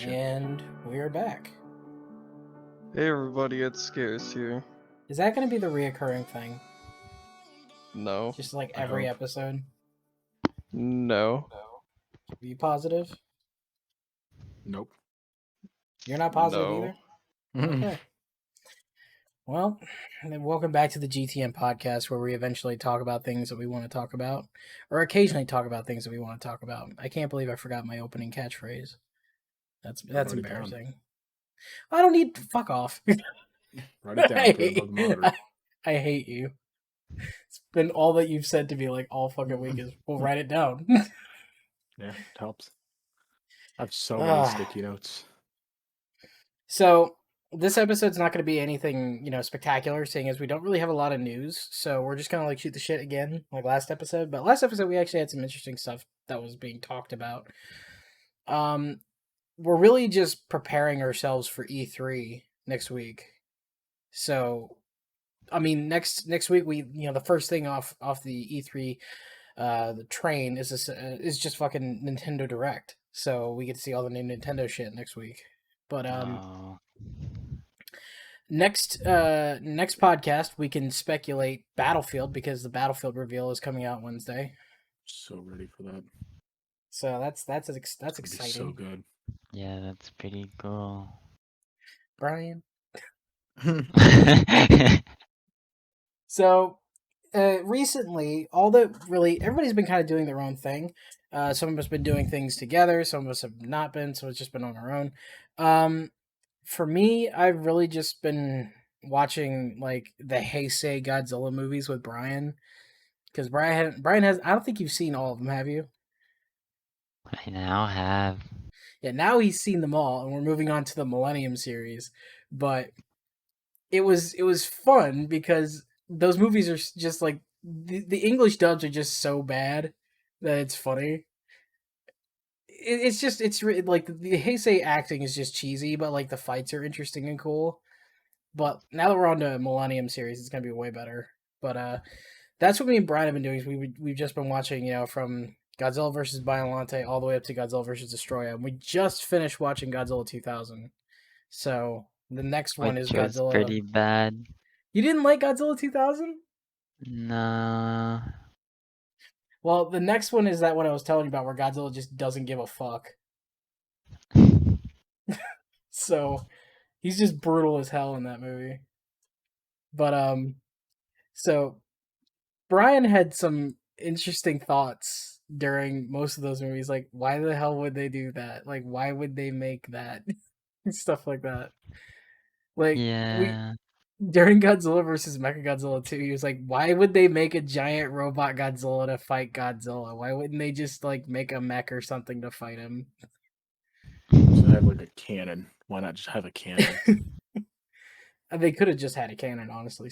And we're back. Hey everybody, it's Scarce here. Is that going to be the reoccurring thing? No. Just like every episode? No. Are you positive? Nope. You're not positive No. either? Okay. Well, then welcome back to the GTM podcast, where we eventually talk about things that we want to talk about, or occasionally talk about things that we want to talk about. I can't believe I forgot my opening catchphrase. That's embarrassing. I don't need fuck off. Write it down. Put it above the monitor. I hate you. It's been all that you've said to me like all fucking week is, well, write it down. Yeah, it helps. I have so many sticky notes. So this episode's not going to be anything, spectacular, seeing as we don't really have a lot of news. So we're just going to shoot the shit again, like last episode. But last episode we actually had some interesting stuff that was being talked about. We're really just preparing ourselves for E3 next week. So, I mean, next week we, the first thing off the E3, the train is just fucking Nintendo Direct. So we get to see all the new Nintendo shit next week. But next podcast we can speculate Battlefield, because the Battlefield reveal is coming out Wednesday. So ready for that. So that's exciting. Be so good. Yeah, that's pretty cool. Brian. So recently, everybody's been kind of doing their own thing. Some of us been doing things together. Some of us have not been, so it's just been on our own. For me, I've really just been watching like the Heisei Godzilla movies with Brian, because Brian has. I don't think you've seen all of them, have you? I now have. Yeah, now he's seen them all, and we're moving on to the Millennium series. But it was fun because those movies are just like the English dubs are just so bad that it's funny. It's like the Heisei acting is just cheesy, but like the fights are interesting and cool. But now that we're on to Millennium series, it's gonna be way better. But that's what me and Brian have been doing. We've just been watching, from Godzilla vs. Biollante all the way up to Godzilla vs. Destroya. And we just finished watching Godzilla 2000. So the next one is Which was Godzilla. pretty bad. You didn't like Godzilla 2000? No. Well, the next one is that one I was telling you about, where Godzilla just doesn't give a fuck. So he's just brutal as hell in that movie. But so Brian had some interesting thoughts during most of those movies. Like, why the hell would they do that? Like, why would they make that? Stuff like that. Like, yeah. during Godzilla versus Mechagodzilla 2, he was like, why would they make a giant robot Godzilla to fight Godzilla? Why wouldn't they just like make a mech or something to fight him? So have like a cannon. Why not just have a cannon? They could have just had a cannon, honestly.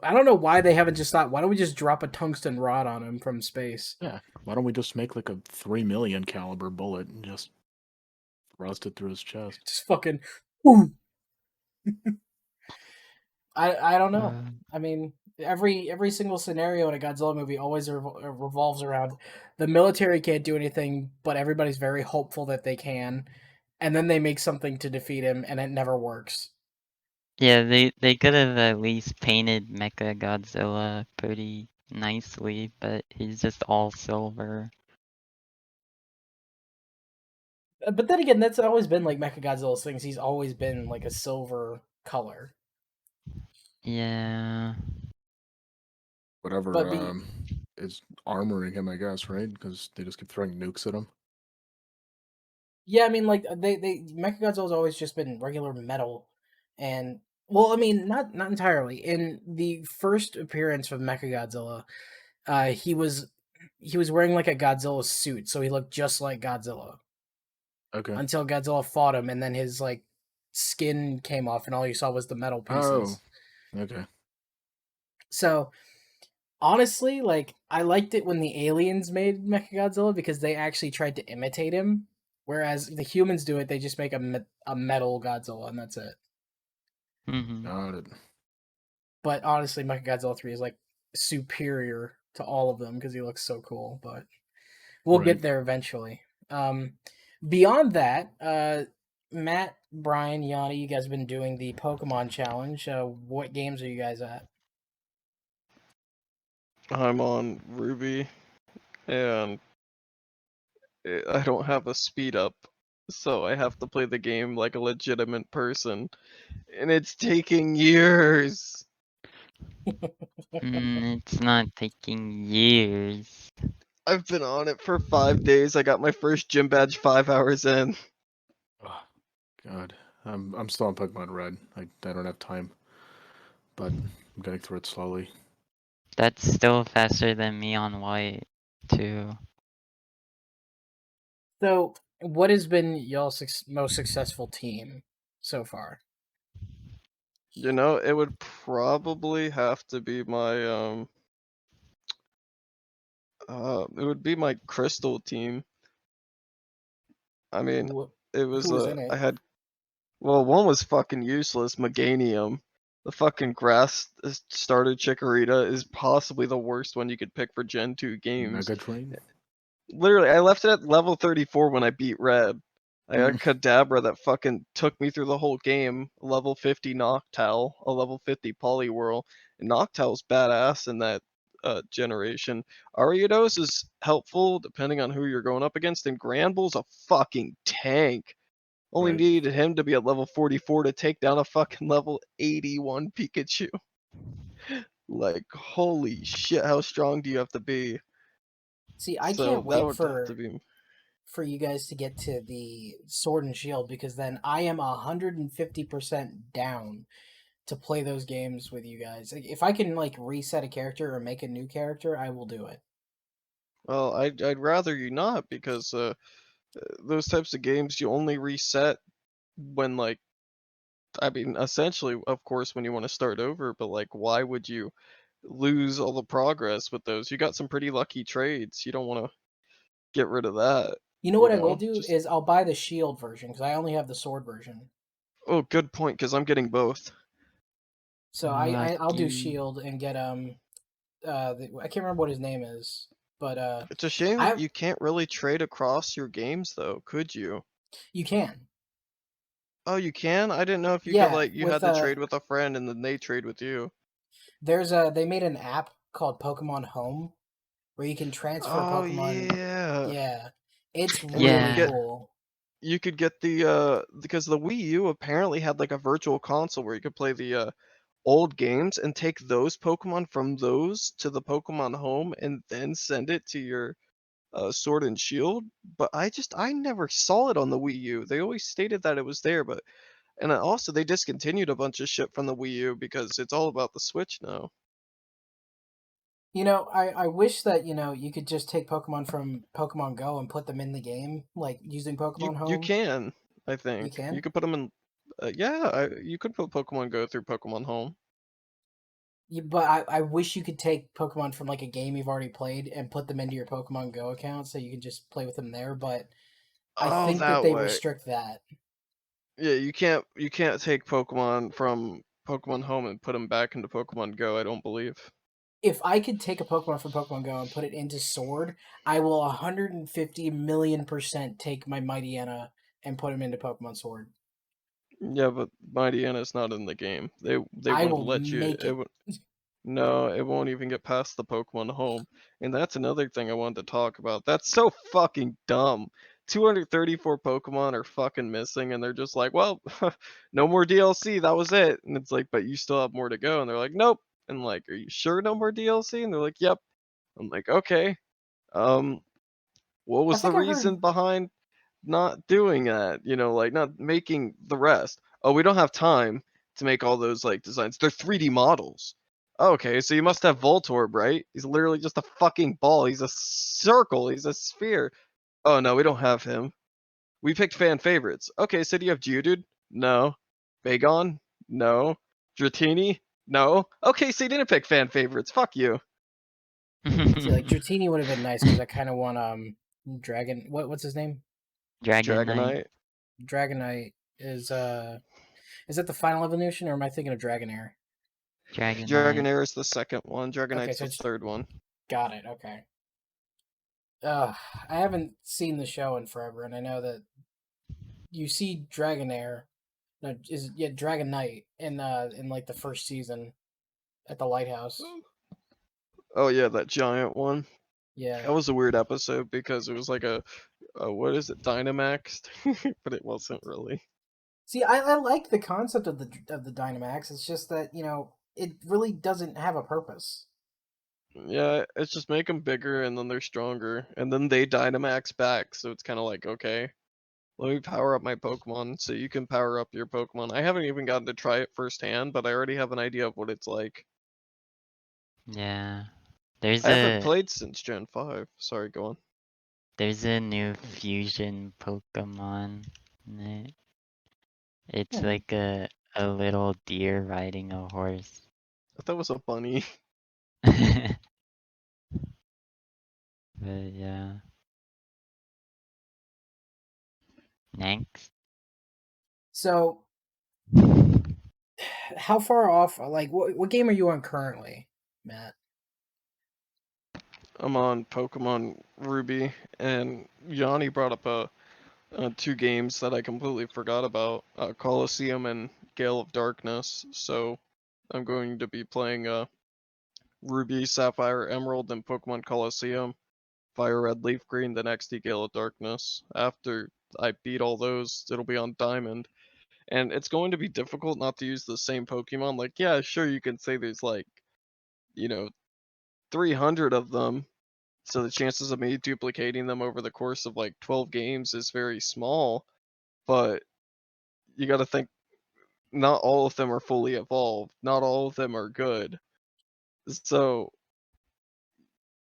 I don't know why they haven't just thought, why don't we just drop a tungsten rod on him from space? Yeah. Why don't we just make like a 3 million caliber bullet and just thrust it through his chest? Just fucking. Ooh. I don't know. I mean, every single scenario in a Godzilla movie always revolves around the military can't do anything, but everybody's very hopeful that they can, and then they make something to defeat him, and it never works. Yeah, they could have at least painted Mechagodzilla pretty nicely, but he's just all silver. But then again, that's always been like Mechagodzilla's things. He's always been like a silver color. Yeah. Whatever is armoring him, I guess, right? Because they just keep throwing nukes at him. Yeah, I mean, like they Mechagodzilla's always just been regular metal, and well, I mean, not entirely. In the first appearance of Mechagodzilla, he was wearing like a Godzilla suit, so he looked just like Godzilla. Okay. Until Godzilla fought him, and then his like skin came off, and all you saw was the metal pieces. Oh, okay. So honestly, like I liked it when the aliens made Mechagodzilla, because they actually tried to imitate him. Whereas the humans do it, they just make a metal Godzilla, and that's it. Mm-hmm. Got it. But honestly, Mechagodzilla 3 is like superior to all of them because he looks so cool. But we'll get there eventually. Beyond that, Matt, Brian, Yanni, you guys have been doing the Pokemon challenge. What games are you guys at? I'm on Ruby, and I don't have a speed up, so I have to play the game like a legitimate person, and it's taking years. It's not taking years. I've been on it for 5 days. I got my first gym badge 5 hours in. Oh, God. I'm still on Pokemon Red. I don't have time. But I'm getting through it slowly. That's still faster than me on white, too. So, what has been y'all's most successful team so far? You know, it would probably have to be my it would be my crystal team. I mean, Who, it who was was in I it? had well, one was fucking useless, Meganium. The fucking grass starter Chikorita is possibly the worst one you could pick for Gen 2 games. Mega Train? Literally, I left it at level 34 when I beat Red. I got Kadabra that fucking took me through the whole game. Level 50 Noctowl, a level 50 Poliwhirl. And Noctowl's badass in that generation. Ariados is helpful depending on who you're going up against, and Granbull's a fucking tank. Only Right. needed him to be at level 44 to take down a fucking level 81 Pikachu. Like, holy shit, how strong do you have to be? See, I So can't that wait would have to for be. you guys to get to the Sword and Shield because then I am 150% down to play those games with you guys. Like, if I can like reset a character or make a new character, I will do it. Well, I'd rather you not, because those types of games you only reset when, like, I mean, essentially, of course, when you want to start over. But like, why would you lose all the progress with those? You got some pretty lucky trades. You don't want to get rid of that. You know You what I will know, do just is I'll buy the Shield version because I only have the Sword version. oh, good point, because I'm getting both. So I'll do Lucky. Shield and get I can't remember what his name is, but It's a shame I you can't really trade across your games, though, could you? you can. Oh, you can? I didn't know if you could, Yeah, like, you with had to trade with a friend and then they trade with you. there's they made an app called Pokemon Home where you can transfer Oh Pokemon. yeah. Yeah. It's Or you could really Yeah. get cool. the because the Wii U apparently had like a virtual console where you could play the old games and take those Pokemon from those to the Pokemon Home and then send it to your Sword and Shield. But I never saw it on the Wii U. They always stated that it was there, but and also they discontinued a bunch of shit from the Wii U because it's all about the Switch now. You know, I wish that, you know, you could just take Pokemon from Pokemon Go and put them in the game, like using Pokemon You Home. can, I You think. You can? could put them in yeah, you could put Pokemon Go through Pokemon Home. But I wish you could take Pokemon from like a game you've already played and put them into your Pokemon Go account so you can just play with them there, but I Oh, think that that they way. restrict that. Yeah, you can't take Pokemon from Pokemon Home and put them back into Pokemon Go, I don't believe. If I could take a Pokemon from Pokemon Go and put it into Sword, I will 150 million% take my Mightyena and put him into Pokemon Sword. Yeah, but Mightyana's not in the game. They I wouldn't will let you. make It it. would no, it won't even get past the Pokemon Home. And that's another thing I wanted to talk about. That's so fucking dumb. 234 Pokemon are fucking missing, and they're just like, well, no more DLC. That was it. And it's like, but you still have more to go. And they're like, nope. And like, are you sure no more DLC? And they're like, yep. I'm like, okay. Um, what I was the think I reason heard. behind not doing that? You know, like not making the rest. Oh, we don't have time to make all those like designs. They're 3D models. Okay, so you must have Voltorb, right? He's literally just a fucking ball. He's a circle. He's a sphere. Oh no, we don't have him. We picked fan favorites. Okay, so do you have Geodude? No. Bagon? No. Dratini? No. Okay, so you didn't pick fan favorites. Fuck you. See, like Dratini would have been nice because I kind of want Dragon. What's his name? Dragon Knight. Dragonite. Dragonite is that the final evolution or am I thinking of Dragonair? Dragon Knight. Dragonair is the second one. Okay, Dragonite's so the it's third one. got it. Okay. I haven't seen the show in forever, and I know that you see Dragonair, no, Dragon Knight in like the first season at the lighthouse. Oh yeah, that giant one. Yeah. That was a weird episode because it was like a what is it, Dynamaxed? But it wasn't really. See, I like the concept of the Dynamax. It's just that it really doesn't have a purpose. Yeah, it's just make them bigger and then they're stronger, and then they Dynamax back. So it's kind of like, okay, let me power up my Pokemon so you can power up your Pokemon. I haven't even gotten to try it firsthand, but I already have an idea of what it's like. Yeah. There's I haven't a played since Gen 5. Sorry, go on. there's a new fusion Pokemon. It's Hmm. like a little deer riding a horse. I thought it was a bunny. But yeah. Next. So, how far off? Like, what game are you on currently, Matt? I'm on Pokemon Ruby, and Yanni brought up two games that I completely forgot about, Colosseum and Gale of Darkness. So I'm going to be playing Ruby, Sapphire, Emerald, and Pokemon Colosseum, Fire Red, Leaf Green, then XD Gale of Darkness. After I beat all those, it'll be on Diamond. And it's going to be difficult not to use the same Pokemon. Like, yeah, sure, you can say there's like, 300 of them, so the chances of me duplicating them over the course of like 12 games is very small, but you got to think not all of them are fully evolved, not all of them are good. So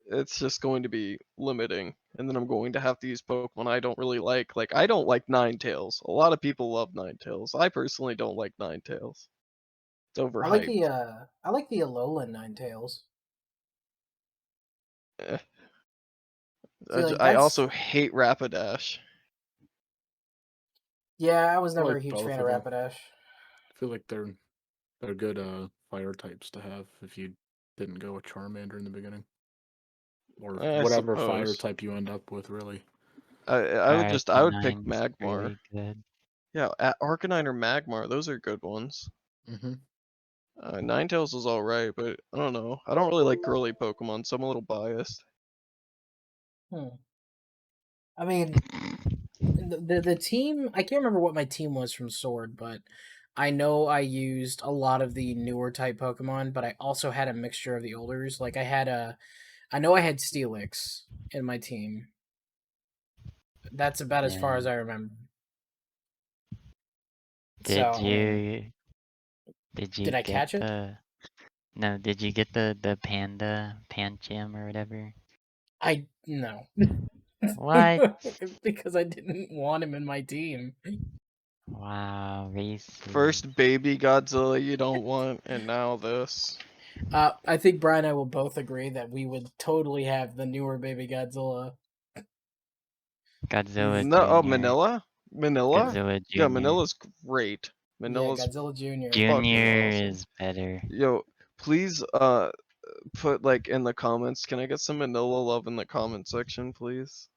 it's just going to be limiting. And then I'm going to have to use Pokemon I don't really like. Like, I don't like Ninetales. A lot of people love Ninetales. I personally don't like Ninetales. It's overhyped. I like the Alolan Ninetales. Eh. See, like I that's also hate Rapidash. yeah. I was I never a like huge both fan of of them. Rapidash. I feel like they're good fire types to have if you didn't go with Charmander in the beginning. Or I whatever fire suppose. type you end up with, really. I would pick Arcanine's Magmar. really good. Yeah, Arcanine or Magmar, those are good ones. Mm-hmm. Ninetales is alright, but I don't know. I don't really like girly Pokemon, so I'm a little biased. Hmm. I mean, the team. I can't remember what my team was from Sword, but I know I used a lot of the newer type Pokemon, but I also had a mixture of the olders. Like I know I had Steelix in my team. That's about as far Yeah. as I remember. So Did I mean, you did did you I get catch it? did you get the panda Pancham or whatever? I no. What? Because I didn't want him in my team. Wow, racist. First baby Godzilla you don't want, and now this. I think Brian and I will both agree that we would totally have the newer baby Godzilla. Godzilla He's No, oh, Jr. Manila? Manila? Godzilla Yeah, Jr. Manila's great. yeah, Manila's Godzilla Jr. fucking Jr. awesome. is better. Yo, please put like in the comments, can I get some Manila love in the comment section, please?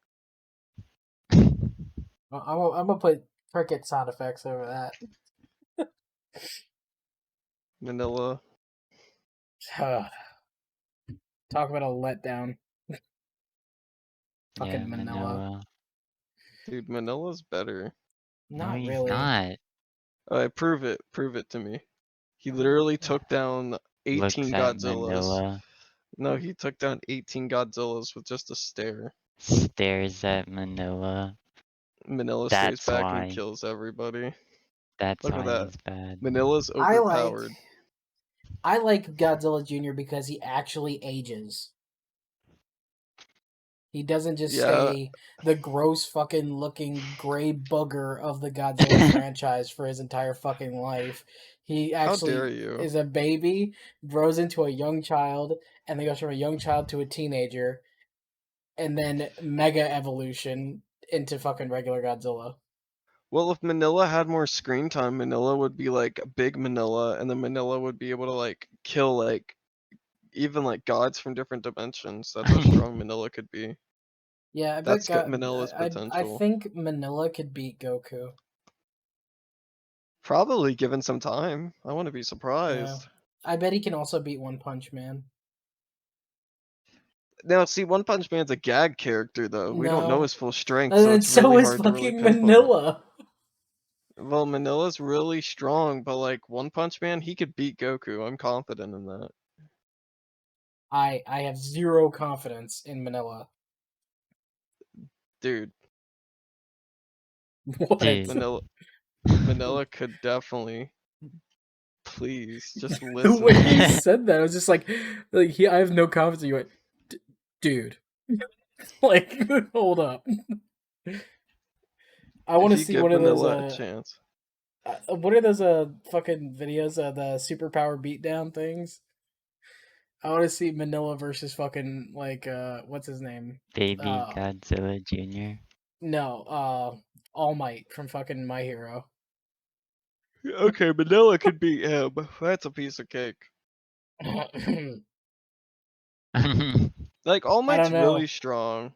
I'm gonna put cricket sound effects over that. Manila. Talk about a letdown. Yeah, Fucking Manila. Manila. Dude, Manila's better. No, Not he's really. not. Alright, prove it. Prove it to me. He literally took down Looks 18 at Godzillas. Manila. No, he took down 18 Godzillas with just a stare. Stares at Manila. Manila stays That's back and why. kills everybody. That's Look at why that. he's bad. Manila's I like overpowered. Godzilla Jr. because he actually ages. He doesn't just Yeah, stay the gross fucking looking gray booger of the Godzilla franchise for his entire fucking life. He how dare actually you? is a baby, grows into a young child, and then goes from a young child to a teenager, and then mega evolution into fucking regular Godzilla. Well, if Manila had more screen time, Manila would be like big Manila, and then Manila would be able to like kill like even like gods from different dimensions. That's how strong Manila could be. Yeah, I bet That's Manila's I potential. think Manila could beat Goku. Probably given some time. I wouldn't be Yeah. surprised. I bet he can also beat One Punch Man. Now, see, One Punch Man's a gag character, though. We don't know No. his full strength, And so then it's so really is hard to really fucking pinpoint. Manila. Well, Manila's really strong, but like One Punch Man, he could beat Goku. I'm confident in that. I have zero confidence in Manila. Dude, What? Dude. Manila could definitely. Please, just The listen. way you said that, I was just like I have no confidence. You went, dude, like, hold up. I want to If you see give one of those. Manila a chance. What are those fucking videos of the superpower beatdown things? I want to see Manila versus fucking like what's his name? Baby Godzilla Jr. No, All Might from fucking My Hero. Okay, Manila could beat him. That's a piece of cake. Like, All I Might's don't know. really strong,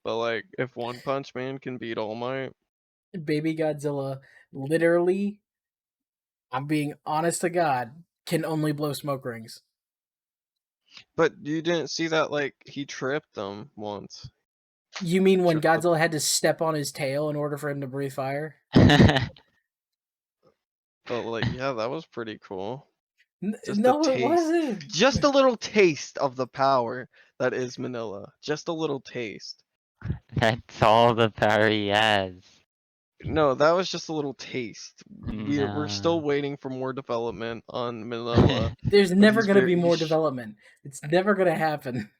but like, if One Punch Man can beat All Might, Baby Godzilla, literally, I'm being honest to God, can only blow smoke rings. but you didn't see that like he tripped them once. You mean when Tripped the- Godzilla had to step on his tail in order for him to breathe fire? But like, yeah, that was pretty cool. Just No, a it taste. wasn't. Just a little taste of the power that is Manila. Just a little taste. That's all the power he has. No, that was just a little taste. We're still No. waiting for more development on Manila. There's never he's going to be very- more he's- development. It's never going to happen.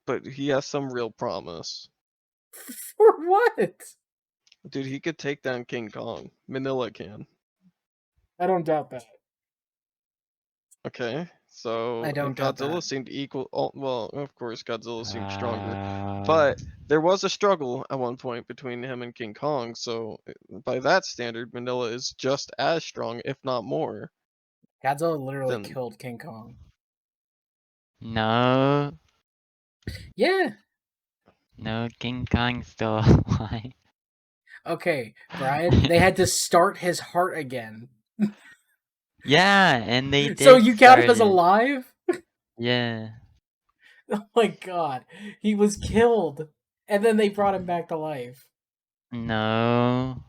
But he has some real promise. For what? Dude, he could take down King Kong. Manila can. I don't doubt that. Okay, so I don't and doubt Godzilla that. seemed equal. Oh, well, of course, Godzilla seemed stronger, Uh, but there was a struggle at one point between him and King Kong. So by that standard, Manila is just as strong, if not more. Godzilla literally Then killed King Kong. no. Yeah. No, King Kong's still alive. Okay, Brian. They had to start his heart again. Yeah, and they did. So you count him start as it. alive? Yeah. Oh my god. He was killed. And then they brought him back to life. No.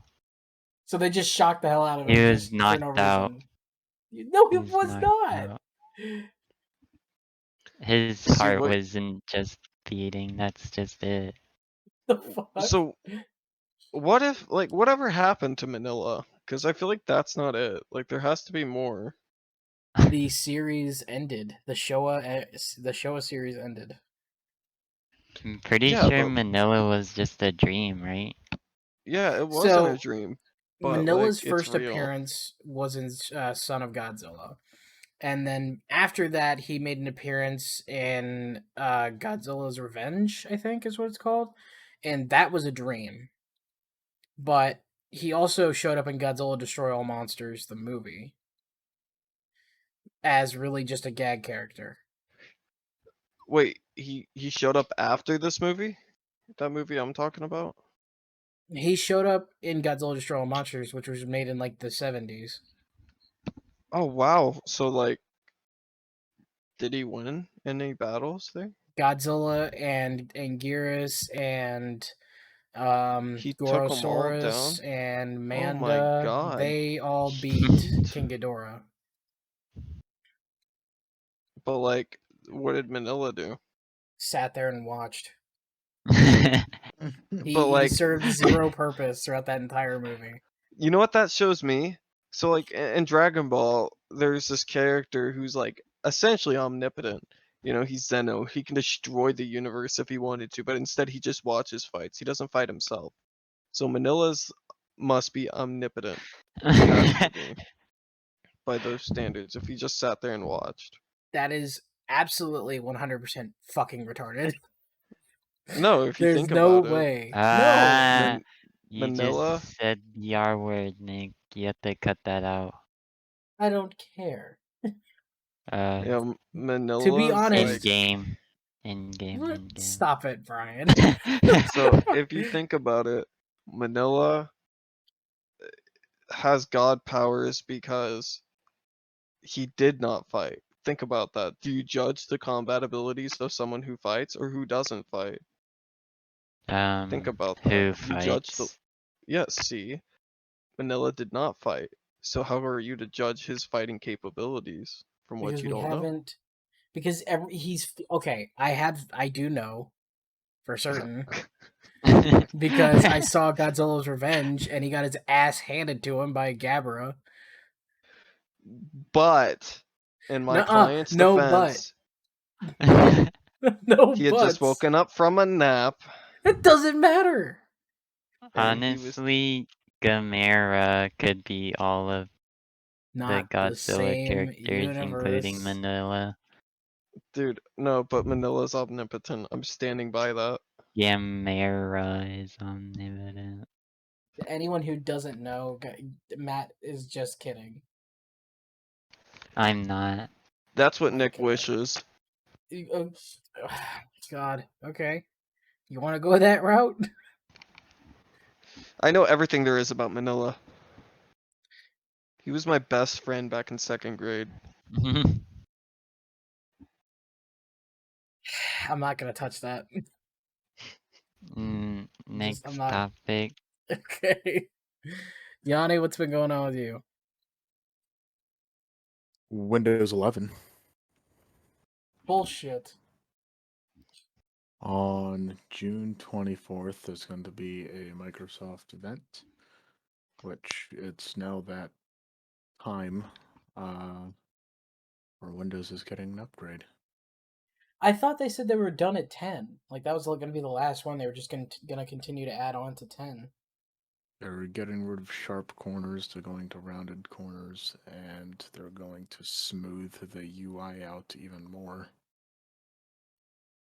So they just shocked the hell out of him He was just for no knocked out. reason. No, He it was was knocked not. out. His See, heart what- wasn't just beating. That's just it. The fuck? so what if like whatever happened to Manila? Because I feel like that's not it. Like there has to be more. The series ended. The Showa series ended. I'm pretty Yeah, sure but- Manila was just a dream, right? Yeah, it wasn't So, a dream. But Manila's like, it's first real. appearance was in Son of Godzilla. And then after that, he made an appearance in Godzilla's Revenge, I think is what it's called. And that was a dream. But he also showed up in Godzilla Destroy All Monsters, the movie, as really just a gag character. Wait, he showed up after this movie? That movie I'm talking about? He showed up in Godzilla Destroy All Monsters, which was made in like the 70s. Oh wow. So like did he win any battles there? Godzilla and Anguirus and He took 'em all Gorosaurus down? and Oh Manda, my God. they all beat King Ghidorah. But like what did Manila do? Sat there and watched. He But like served zero purpose throughout that entire movie. you know what that shows me? So like in Dragon Ball, there's this character who's like essentially omnipotent. You know, he's Zeno. He can destroy the universe if he wanted to, but instead he just watches fights. He doesn't fight himself. So Manila's must be omnipotent. Has to be, by those standards, if he just sat there and watched. That is absolutely 100% fucking retarded. No, if you There's think no about it. way. No. Ah, you Manila? just said the R word, Nick. You have to cut that out. I don't care. Uh, Manila's To be honest- in like, game. In game. What? In game. Stop it, Brian. so if you think about it, Manila has god powers because he did not fight. Think about that. Do you judge the combat abilities of someone who fights or who doesn't fight? Think about that. Who You judge the. fights? Yes, see, Manila did not fight. So how are you to judge his fighting capabilities from what because you we don't know? haven't. Because he's okay. I do know for certain because I saw Godzilla's Revenge and he got his ass handed to him by Gabara. But in my Nuh-uh, client's no but. defense, No he had just buts. woken up from a nap It doesn't matter. and he was Honestly, Gamera could be all of the Not the Godzilla same characters, including universe. Manila. dude, no, but Manila's omnipotent. I'm standing by that. Gamera is omnipotent. Anyone who doesn't know, Matt is just kidding. I'm not. That's what Nick Okay. wishes. God. Okay. You want to go that route? I know everything there is about Manila. He was my best friend back in 2nd grade. I'm not gonna touch that. I'm Next not. topic. Okay. Yanni, what's been going on with you? Windows 11 Bullshit. on June 24th. There's going to be a Microsoft event, which it's now that time where Windows is getting an upgrade. I thought they said they were done at 10. Like that was going to be the last one. They were just going to continue to add on to 10. They're getting rid of sharp corners, they're going to rounded corners, and they're going to smooth the UI out even more.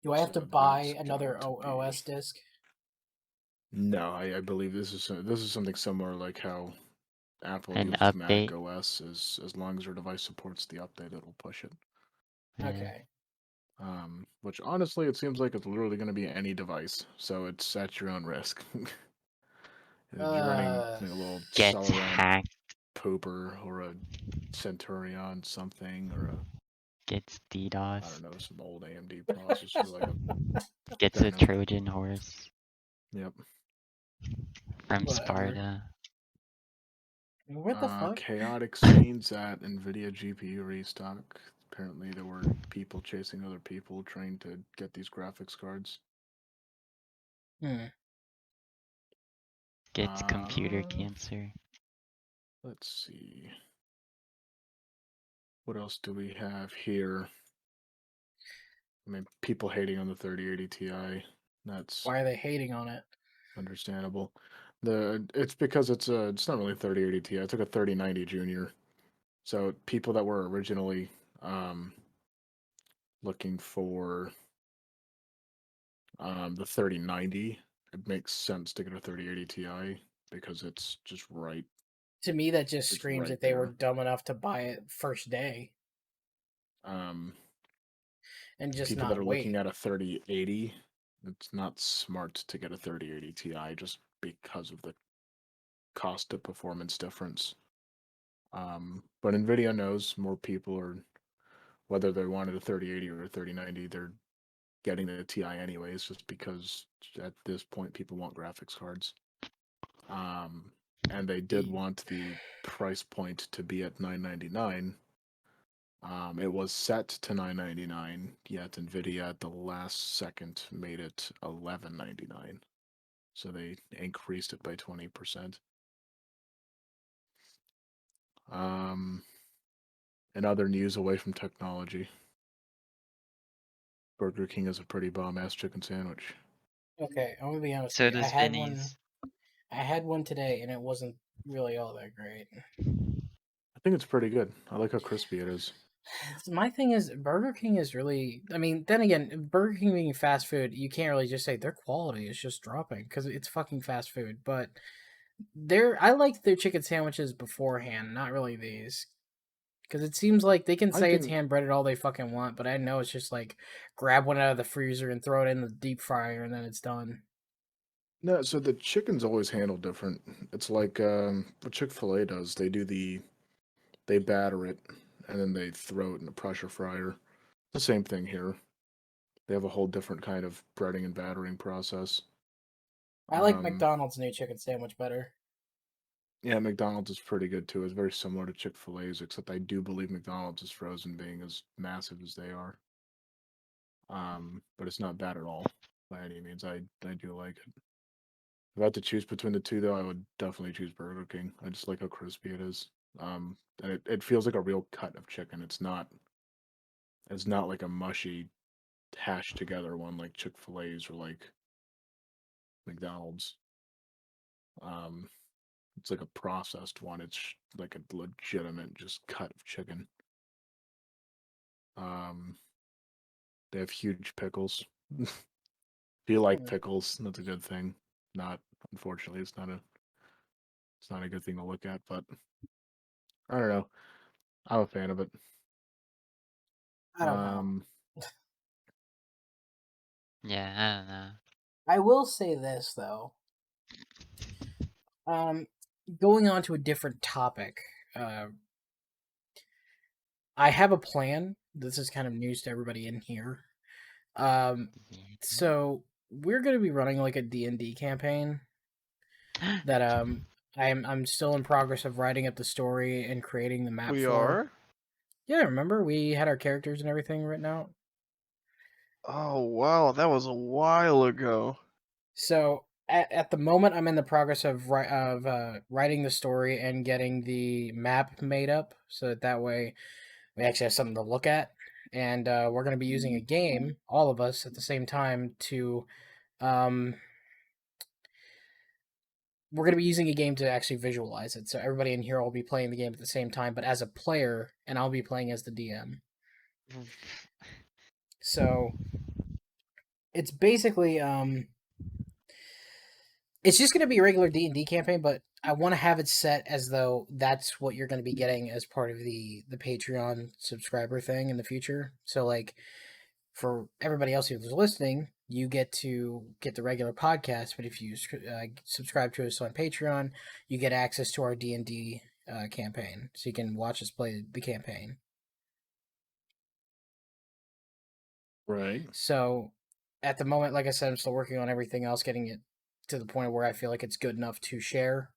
Do I have to So buy that's another going to OS be- disc? No, I believe this is something similar like how Apple An gives Mac update. OS. As long as your device supports the update, it'll push it. Okay. Which honestly, it seems like it's literally going to be any device, so it's at your own risk. If you're running a little Gets Celeron hacked. Pooper or a Centurion something or a Gets I DDoS. don't know, some old AMD processor like a Gets a Therno. Trojan horse Yep. from Whatever. Sparta. What the fuck? Chaotic scenes at NVIDIA GPU restock. Apparently there were people chasing other people trying to get these graphics cards. Gets computer Uh, cancer. Let's see. What else do we have here? I mean, people hating on the 3080 Ti. That's Why are they hating on it? understandable. It's because it's not really 3080 Ti. It's like a 3090 Junior. So people that were originally looking for the 3090, it makes sense to get a 3080 Ti because it's just right. To me, that just It's screams right that they were there. dumb enough to buy it first day and just People that not are wait. looking at a 3080, it's not smart to get a 3080 Ti just because of the cost to performance difference. But NVIDIA knows more people are, whether they wanted a 3080 or a 3090, they're getting the Ti anyways, just because at this point people want graphics cards. And they did want the price point to be at $999. It was set to $999, yet NVIDIA at the last second made it $1199. So they increased it by 20%. In other news away from technology, Burger King is a pretty bomb-ass chicken sandwich. Okay, I'm gonna be honest So with you. does Vinny's. I had one today, and it wasn't really all that great. I think it's pretty good. I like how crispy it is. My thing is, Burger King is really. I mean, then again, Burger King being fast food, you can't really just say their quality is just dropping because it's fucking fast food. But I liked their chicken sandwiches beforehand, not really these. Because it seems like they can I say it's can hand breaded all they fucking want, but I know it's just like grab one out of the freezer and throw it in the deep fryer and then it's done. No, so the chicken's always handled different. It's like what Chick-fil-A does. They batter it, and then they throw it in a pressure fryer. The same thing here. They have a whole different kind of breading and battering process. I like Um, McDonald's new chicken sandwich better. yeah, McDonald's is pretty good too. It's very similar to Chick-fil-A's, except I do believe McDonald's is frozen being as massive as they are. But it's not bad at all by any means. I do like it. If I had to choose between the two, though, I would definitely choose Burger King. I just like how crispy it is. And it feels like a real cut of chicken. It's not like a mushy, hashed together one like Chick-fil-A's or like McDonald's. Um, it's like a processed one. It's like a legitimate just cut of chicken. Um, they have huge pickles. If you like Hmm. pickles, that's a good thing. Not, unfortunately, it's not a good thing to look at, but I don't know. I'm a fan of it. I don't know. Um, Yeah, I don't know. I will say this though. Um, Going on to a different topic. Uh, I have a plan. This is kind of news to everybody in here. Um, Yeah. so we're gonna be running like a D&D campaign that I'm still in progress of writing up the story and creating the map We for. are? Yeah, remember we had our characters and everything written out. Oh, wow, that was a while ago. So at the moment, I'm in the progress of writing the story and getting the map made up, so that way we actually have something to look at. And we're going to be using a game, all of us at the same time, to um, we're going to be using a game to actually visualize it. So everybody in here will be playing the game at the same time, but as a player, and I'll be playing as the DM. So it's basically it's just going to be a regular D&D campaign, but I want to have it set as though that's what you're going to be getting as part of the Patreon subscriber thing in the future. So like for everybody else who's listening, you get to get the regular podcast, but if you subscribe to us on Patreon, you get access to our D&D campaign, so you can watch us play the campaign. right. So at the moment, like I said, I'm still working on everything else, getting it to the point where I feel like it's good enough to share.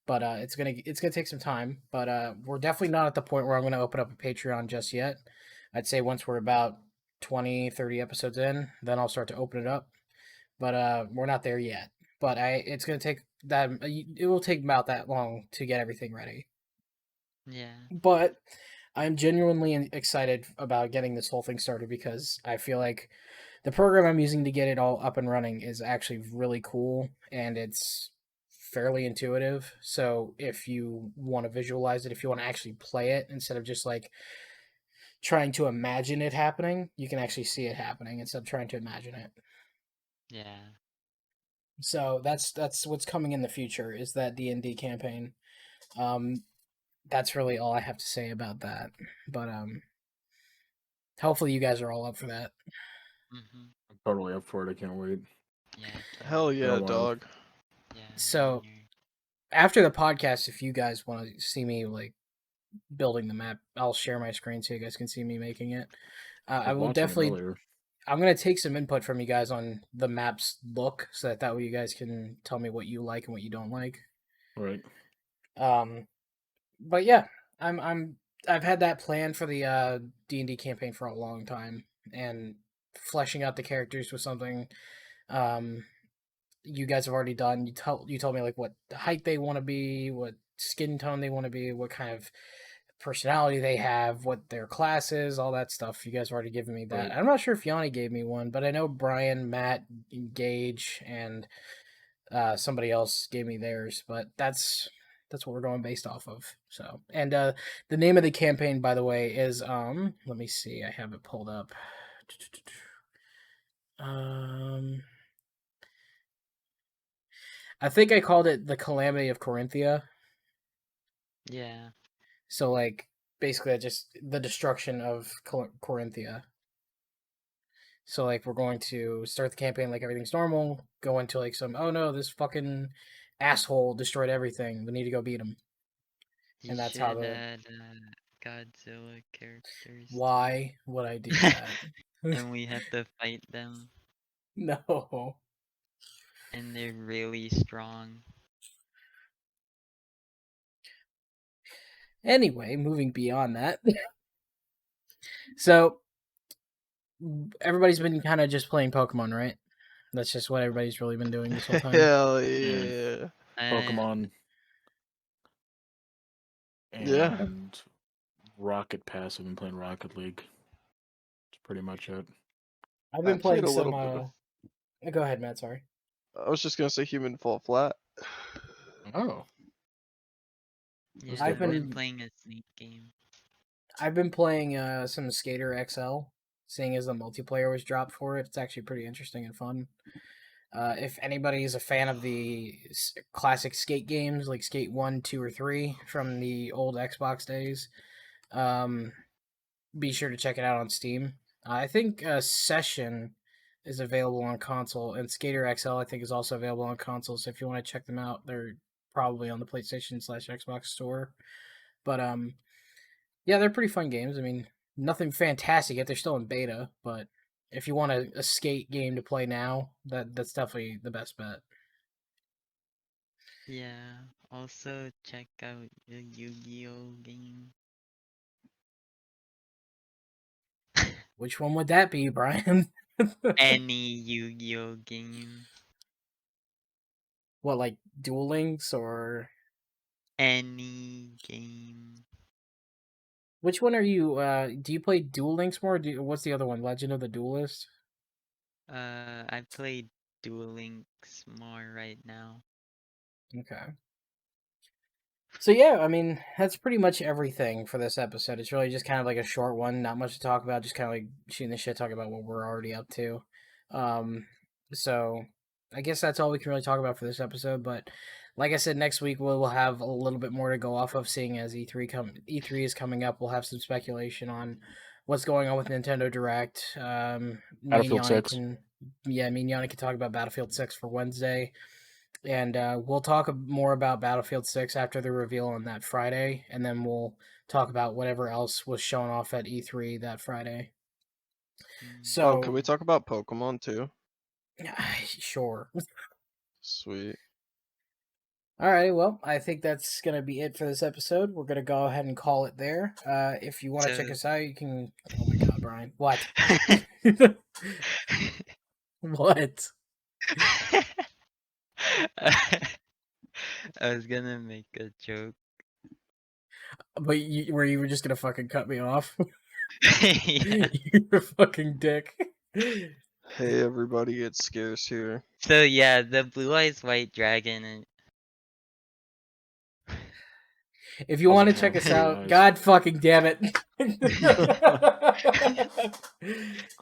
But it's gonna take some time. But we're definitely not at the point where I'm gonna open up a Patreon just yet. I'd say once we're about 20, 30 episodes in, then I'll start to open it up. But we're not there yet. But it's gonna take that. It will take about that long to get everything ready. Yeah. But I'm genuinely excited about getting this whole thing started because I feel like the program I'm using to get it all up and running is actually really cool and it's fairly intuitive. So if you want to visualize it, if you want to actually play it instead of just like trying to imagine it happening, you can actually see it happening instead of trying to imagine it. Yeah. So that's what's coming in the future is that D&D campaign. Um that's really all I have to say about that. But hopefully you guys are all up for that. Mhm. I'm totally up for it. I can't wait. Yeah, Hell totally. Been a yeah, while. dog. Yeah, me So neither. after the podcast, if you guys want to see me like building the map, I'll share my screen so you guys can see me making it. I I was will watching it definitely. earlier. I'm gonna take some input from you guys on the map's look, so that way you guys can tell me what you like and what you don't like. Right. Um, but yeah, I'm I've had that plan for the D&D campaign for a long time, and fleshing out the characters was something um you guys have already done. You told me like what height they want to be, what skin tone they want to be, what kind of personality they have, what their class is, all that stuff. You guys have already given me that. Right. I'm not sure if Yanni gave me one, but I know Brian, Matt, Gage, and somebody else gave me theirs. But that's what we're going based off of. So, and the name of the campaign, by the way, is let me see, I have it pulled up. Um, I think I called it the Calamity of Corinthia. Yeah. So like basically just the destruction of Corinthia. So like we're going to start the campaign like everything's normal, go into like some oh no, this fucking asshole destroyed everything. We need to go beat him. You And that's how should the add Godzilla characters too. why would I do that? And we have to fight them, No. and they're really strong. Anyway, moving beyond that. So everybody's been kind of just playing Pokemon, right? That's just what everybody's really been doing this whole time. Hell yeah. Pokemon Yeah. and Rocket Pass. I've been playing Rocket League. That's pretty much it. I've been I played playing a some. little bit Go ahead, Matt. Sorry. I was just gonna say Human Fall Flat. Oh, Yeah, That's I've I've good, been been playing a Snake game. I've been playing some Skater XL, seeing as the multiplayer was dropped for it. It's actually pretty interesting and fun. If anybody is a fan of the classic skate games like Skate 1, 2, or 3 from the old Xbox days, be sure to check it out on Steam. I think Session is available on console, and Skater XL I think is also available on console. So if you want to check them out, they're probably on the PlayStation/Xbox store. But yeah, they're pretty fun games. I mean, nothing fantastic yet. They're still in beta, but if you want a skate game to play now, that's definitely the best bet. Yeah. Also check out the Yu-Gi-Oh game. Which one would that be, Brian? Any Yu-Gi-Oh game. What, like Duel Links or Any game. which one are you? Do you play Duel Links more? What's the other one? Legend of the Duelist. I played Duel Links more right now. Okay. So yeah, I mean that's pretty much everything for this episode. It's really just kind of like a short one, not much to talk about, just kind of like shooting the shit, talking about what we're already up to. Um, so I guess that's all we can really talk about for this episode. But like I said, next week we'll have a little bit more to go off of, seeing as E3 is coming up. We'll have some speculation on what's going on with Nintendo Direct. Battlefield 6. Me and Yanni can talk about Battlefield 6 for Wednesday. And we'll talk more about Battlefield 6 after the reveal on that Friday, and then we'll talk about whatever else was shown off at E3 that Friday. Mm. Oh, can So, we talk about Pokemon too? sure. Sweet. All right, well, I think that's going to be it for this episode. We're going to go ahead and call it there. If you want to check So- us out, you can. Oh my god, Brian. What? What? I was gonna make a joke. But were you just going to fucking cut me off? Yeah. You're a fucking dick. Hey everybody, it's Scarce here. So yeah, the blue eyes white dragon and If you Doesn't want to check have us blue out, eyes. God fucking damn it.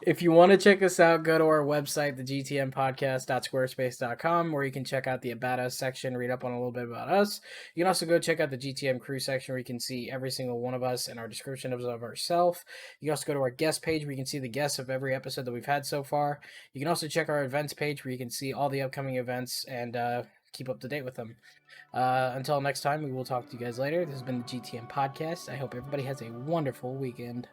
If you want to check us out, go to our website, the gtmpodcast.squarespace.com, where you can check out the About Us section, read up on a little bit about us. You can also go check out the GTM crew section, where you can see every single one of us and our description of ourselves. You can also go to our guest page, where you can see the guests of every episode that we've had so far. You can also check our events page, where you can see all the upcoming events and keep up to date with them. Until next time, we will talk to you guys later. This has been the GTM Podcast. I hope everybody has a wonderful weekend.